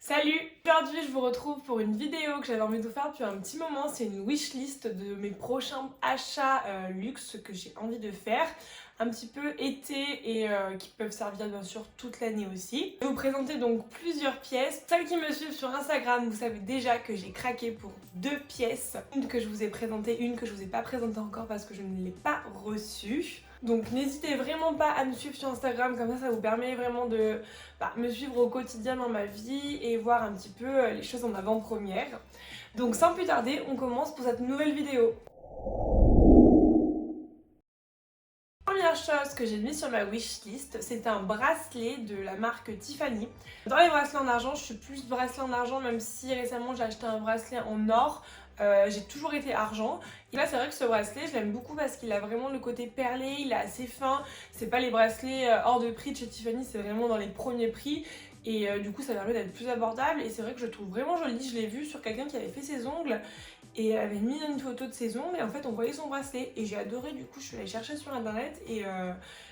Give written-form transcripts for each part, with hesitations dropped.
Salut! Aujourd'hui je vous retrouve pour une vidéo que j'avais envie de vous faire depuis un petit moment. C'est une wishlist de mes prochains achats luxe que j'ai envie de faire. Un petit peu été et qui peuvent servir bien sûr toute l'année aussi. Je vais vous présenter donc plusieurs pièces. Celles qui me suivent sur Instagram, vous savez déjà que j'ai craqué pour deux pièces. Une que je vous ai présentée, une que je vous ai pas présentée encore parce que je ne l'ai pas reçue. Donc n'hésitez vraiment pas à me suivre sur Instagram, comme ça vous permet vraiment de me suivre au quotidien dans ma vie et voir un petit peu les choses en avant-première. Donc sans plus tarder, on commence pour cette nouvelle vidéo. Première chose que j'ai mis sur ma wishlist, c'est un bracelet de la marque Tiffany. Dans les bracelets en argent, je suis plus bracelet en argent, même si récemment j'ai acheté un bracelet en or. J'ai toujours été argent. Et là c'est vrai que ce bracelet je l'aime beaucoup parce qu'il a vraiment le côté perlé, il est assez fin. C'est pas les bracelets hors de prix de chez Tiffany, c'est vraiment dans les premiers prix. Et du coup ça permet d'être plus abordable et c'est vrai que je le trouve vraiment joli. Je l'ai vu sur quelqu'un qui avait fait ses ongles et elle avait mis une photo de ses ongles et en fait on voyait son bracelet et j'ai adoré. Du coup je suis allée chercher sur internet et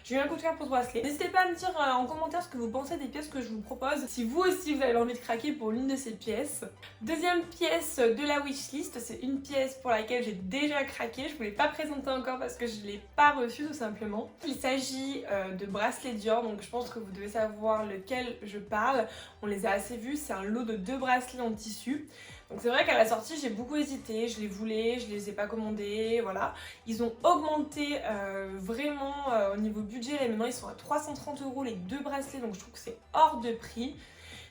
j'ai eu un coup de cœur pour ce bracelet. N'hésitez pas à me dire en commentaire ce que vous pensez des pièces que je vous propose, si vous aussi vous avez envie de craquer pour l'une de ces pièces. Deuxième pièce de la wishlist, c'est une pièce pour laquelle j'ai déjà craqué. Je ne vous l'ai pas présentée encore parce que je ne l'ai pas reçue tout simplement. Il s'agit de bracelets Dior, donc je pense que vous devez savoir lequel je parle. On les a assez vus, c'est un lot de 2 bracelets en tissu. Donc c'est vrai qu'à la sortie j'ai beaucoup hésité, je les voulais, je les ai pas commandés, voilà. Ils ont augmenté vraiment au niveau budget, là maintenant ils sont à 330 € les 2 bracelets, donc je trouve que c'est hors de prix.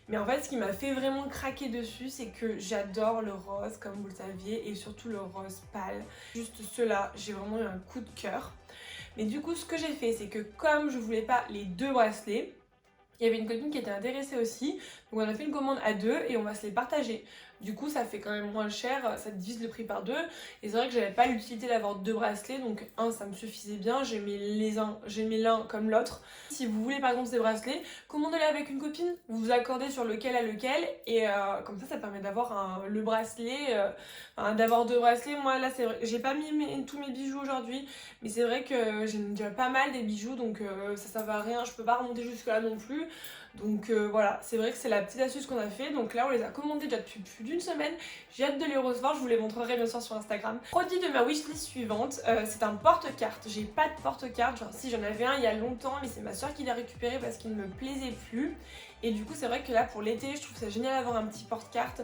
Mais en fait ce qui m'a fait vraiment craquer dessus, c'est que j'adore le rose comme vous le saviez, et surtout le rose pâle. Juste ceux-là, j'ai vraiment eu un coup de cœur. Mais du coup ce que j'ai fait, c'est que comme je voulais pas les 2 bracelets, il y avait une copine qui était intéressée aussi, donc on a fait une commande à 2 et on va se les partager. Du coup ça fait quand même moins cher, ça divise le prix par 2. Et c'est vrai que j'avais pas l'utilité d'avoir 2 bracelets, donc un ça me suffisait bien, j'ai mis l'un comme l'autre. Si vous voulez par exemple ces bracelets, commandez-les avec une copine, vous vous accordez sur lequel à lequel et comme ça permet d'avoir le bracelet, d'avoir 2 bracelets. Moi là c'est vrai, j'ai pas mis tous mes bijoux aujourd'hui, mais c'est vrai que j'ai déjà pas mal des bijoux, donc ça va à rien, je peux pas remonter jusque là non plus. Donc voilà, c'est vrai que c'est la petite astuce qu'on a fait. Donc là on les a commandés déjà depuis plus d'une semaine. J'ai hâte de les recevoir, je vous les montrerai bien sûr sur Instagram. Produit de ma wishlist suivante, c'est un porte-carte. J'ai pas de porte-carte, genre si j'en avais un il y a longtemps, mais c'est ma soeur qui l'a récupéré parce qu'il ne me plaisait plus. Et du coup c'est vrai que là pour l'été je trouve ça génial d'avoir un petit porte-carte.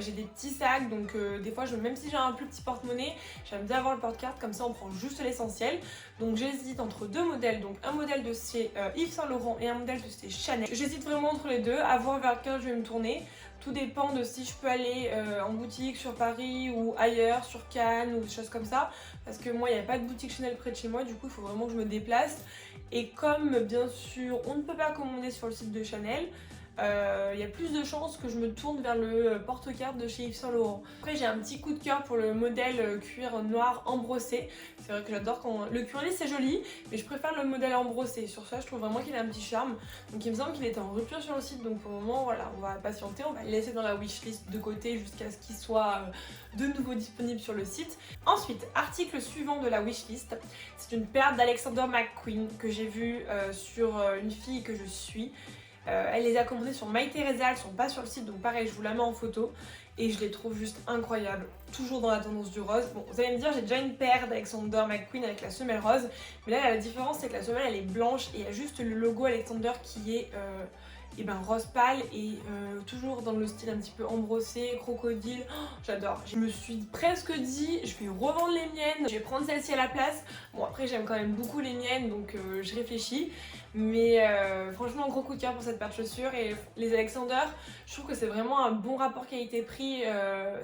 J'ai des petits sacs, donc des fois même si j'ai un plus petit porte-monnaie, j'aime bien avoir le porte-carte, comme ça on prend juste l'essentiel. Donc j'hésite entre deux modèles, donc un modèle de chez Yves Saint Laurent et un modèle de chez Chanel. J'hésite vraiment entre les deux, à voir vers lequel je vais me tourner. Tout dépend de si je peux aller en boutique sur Paris ou ailleurs, sur Cannes ou des choses comme ça. Parce que moi il n'y a pas de boutique Chanel près de chez moi, du coup il faut vraiment que je me déplace. Et comme bien sûr on ne peut pas commander sur le site de Chanel, il y a plus de chances que je me tourne vers le porte-carte de chez Yves Saint Laurent. Après j'ai un petit coup de cœur pour le modèle cuir noir embrossé. C'est vrai que j'adore quand... Le cuir lisse c'est joli, mais je préfère le modèle embrossé. Sur ça je trouve vraiment qu'il a un petit charme. Donc il me semble qu'il était en rupture sur le site, donc pour le moment voilà, on va patienter, on va le laisser dans la wishlist de côté jusqu'à ce qu'il soit de nouveau disponible sur le site. Ensuite, article suivant de la wishlist, c'est une paire d'Alexander McQueen que j'ai vue sur une fille que je suis. Elle les a commandées sur MyTheresa, elles sont pas sur le site, donc pareil je vous la mets en photo et je les trouve juste incroyables, toujours dans la tendance du rose. Bon, vous allez me dire, j'ai déjà une paire d'Alexander McQueen avec la semelle rose, mais là la différence c'est que la semelle elle est blanche et il y a juste le logo Alexander qui est rose pâle et toujours dans le style un petit peu embrossé, crocodile. Oh, j'adore. Je me suis presque dit je vais revendre les miennes, je vais prendre celle-ci à la place. Bon après j'aime quand même beaucoup les miennes, donc je réfléchis. Mais franchement gros coup de cœur pour cette paire de chaussures. Et les Alexander, je trouve que c'est vraiment un bon rapport qualité-prix.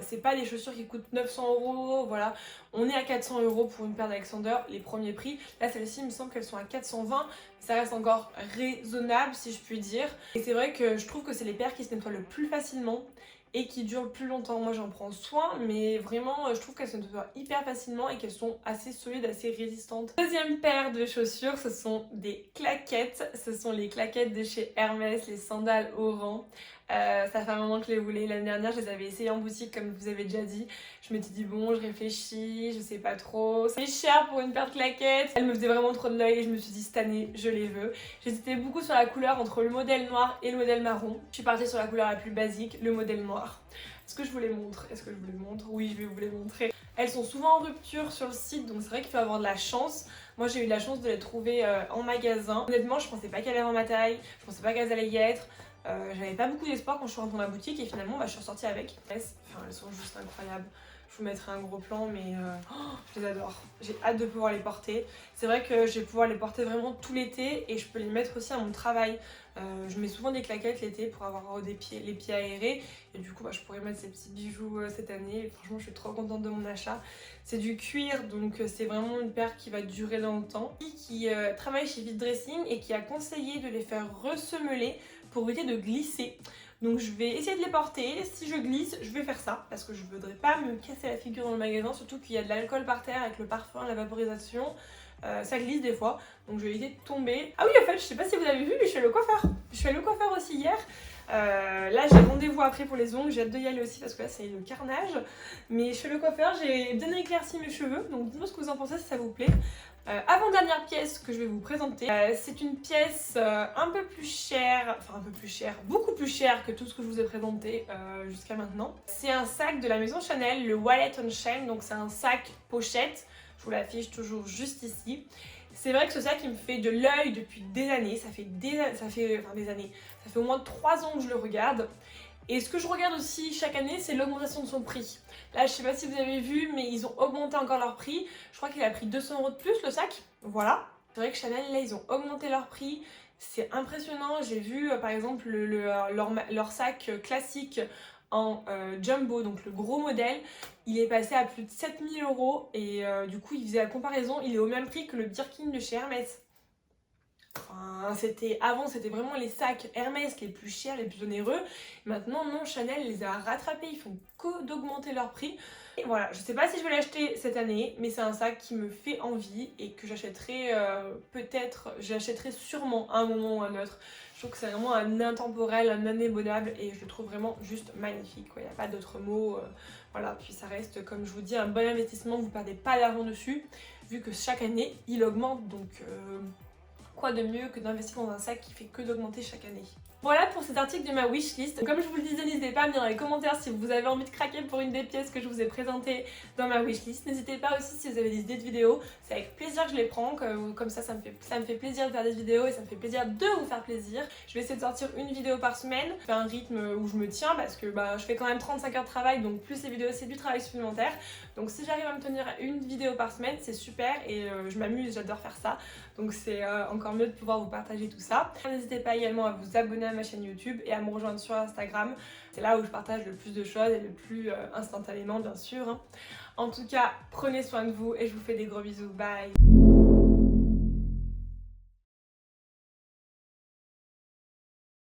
C'est pas des chaussures qui coûtent 900 €, voilà. On est à 400 € pour une paire d'Alexander, les premiers prix. Là celles-ci il me semble qu'elles sont à 420, ça reste encore raisonnable si je puis dire. Et c'est vrai que je trouve que c'est les paires qui se nettoient le plus facilement et qui durent le plus longtemps. Moi j'en prends soin, mais vraiment je trouve qu'elles se nettoient hyper facilement et qu'elles sont assez solides, assez résistantes. Deuxième paire de chaussures, ce sont des claquettes. Ce sont les claquettes de chez Hermès, les sandales Oran. Ça fait un moment que je les voulais. L'année dernière, je les avais essayés en boutique, comme je vous avais déjà dit. Je m'étais dit, bon, je réfléchis, je sais pas trop. C'est cher pour une paire de claquettes. Elle me faisait vraiment trop de l'œil et je me suis dit, cette année, je les veux. J'hésitais beaucoup sur la couleur entre le modèle noir et le modèle marron. Je suis partie sur la couleur la plus basique, le modèle noir. Est-ce que je vous les montre? Est-ce que je vous les montre? Oui, je vais vous les montrer. Elles sont souvent en rupture sur le site, donc c'est vrai qu'il faut avoir de la chance. Moi, j'ai eu la chance de les trouver en magasin. Honnêtement, je pensais pas qu'elles allaient avoir ma taille, je pensais pas qu'elles allaient y être. J'avais pas beaucoup d'espoir quand je suis rentrée dans la boutique et finalement je suis ressortie avec. Enfin, elles sont juste incroyables. Je vous mettrai un gros plan, mais je les adore. J'ai hâte de pouvoir les porter. C'est vrai que je vais pouvoir les porter vraiment tout l'été et je peux les mettre aussi à mon travail. Je mets souvent des claquettes l'été pour avoir les pieds aérés et du coup je pourrais mettre ces petits bijoux cette année. Et franchement, je suis trop contente de mon achat. C'est du cuir, donc c'est vraiment une paire qui va durer dans le temps. Qui travaille chez Fit Dressing et qui a conseillé de les faire ressemeler pour éviter de glisser. Donc je vais essayer de les porter. Si je glisse, je vais faire ça parce que je ne voudrais pas me casser la figure dans le magasin, surtout qu'il y a de l'alcool par terre avec le parfum, la vaporisation. Ça glisse des fois, donc je vais éviter de tomber. Ah oui, en fait, je sais pas si vous avez vu, mais je fais le coiffeur. Je fais le coiffeur aussi hier. Là, j'ai rendez-vous après pour les ongles. J'ai hâte d'y aller aussi parce que là, c'est le carnage. Mais je fais le coiffeur, j'ai bien éclairci mes cheveux. Donc dites-moi ce que vous en pensez si ça vous plaît. Avant-dernière pièce que je vais vous présenter, c'est une pièce un peu plus chère, enfin un peu plus chère, beaucoup plus chère que tout ce que je vous ai présenté jusqu'à maintenant. C'est un sac de la maison Chanel, le Wallet on Chain, donc c'est un sac pochette, je vous l'affiche toujours juste ici. C'est vrai que ce sac il me fait de l'œil depuis des années, ça fait au moins 3 ans que je le regarde. Et ce que je regarde aussi chaque année, c'est l'augmentation de son prix. Là, je sais pas si vous avez vu, mais ils ont augmenté encore leur prix. Je crois qu'il a pris 200 € de plus le sac. Voilà. C'est vrai que Chanel, là, ils ont augmenté leur prix. C'est impressionnant. J'ai vu, par exemple, leur sac classique en jumbo, donc le gros modèle. Il est passé à plus de 7000 €. Et du coup, il faisait la comparaison. Il est au même prix que le Birkin de chez Hermès. Enfin, avant c'était vraiment les sacs Hermès les plus chers, les plus onéreux. Maintenant non, Chanel les a rattrapés, ils font que d'augmenter leur prix. Et voilà, je sais pas si je vais l'acheter cette année, mais c'est un sac qui me fait envie et que j'achèterai j'achèterai sûrement à un moment ou à un autre. Je trouve que c'est vraiment un intemporel, un indémodable et je le trouve vraiment juste magnifique. Il n'y a pas d'autre mot. Voilà, puis ça reste, comme je vous dis, un bon investissement, vous ne perdez pas d'argent dessus, vu que chaque année il augmente, donc quoi de mieux que d'investir dans un sac qui fait que d'augmenter chaque année. Voilà pour cet article de ma wishlist. Comme je vous le disais, n'hésitez pas à me dire dans les commentaires si vous avez envie de craquer pour une des pièces que je vous ai présentées dans ma wishlist. N'hésitez pas aussi si vous avez des idées de vidéos, c'est avec plaisir que je les prends, comme ça me fait plaisir de faire des vidéos et ça me fait plaisir de vous faire plaisir. Je vais essayer de sortir une vidéo par semaine, je fais un rythme où je me tiens parce que je fais quand même 35 heures de travail, donc plus les vidéos c'est du travail supplémentaire. Donc si j'arrive à me tenir à une vidéo par semaine, c'est super et je m'amuse, j'adore faire ça. Donc c'est encore mieux de pouvoir vous partager tout ça. N'hésitez pas également à vous abonner à ma chaîne YouTube et à me rejoindre sur Instagram. C'est là où je partage le plus de choses et le plus instantanément bien sûr. En tout cas, prenez soin de vous et je vous fais des gros bisous. Bye!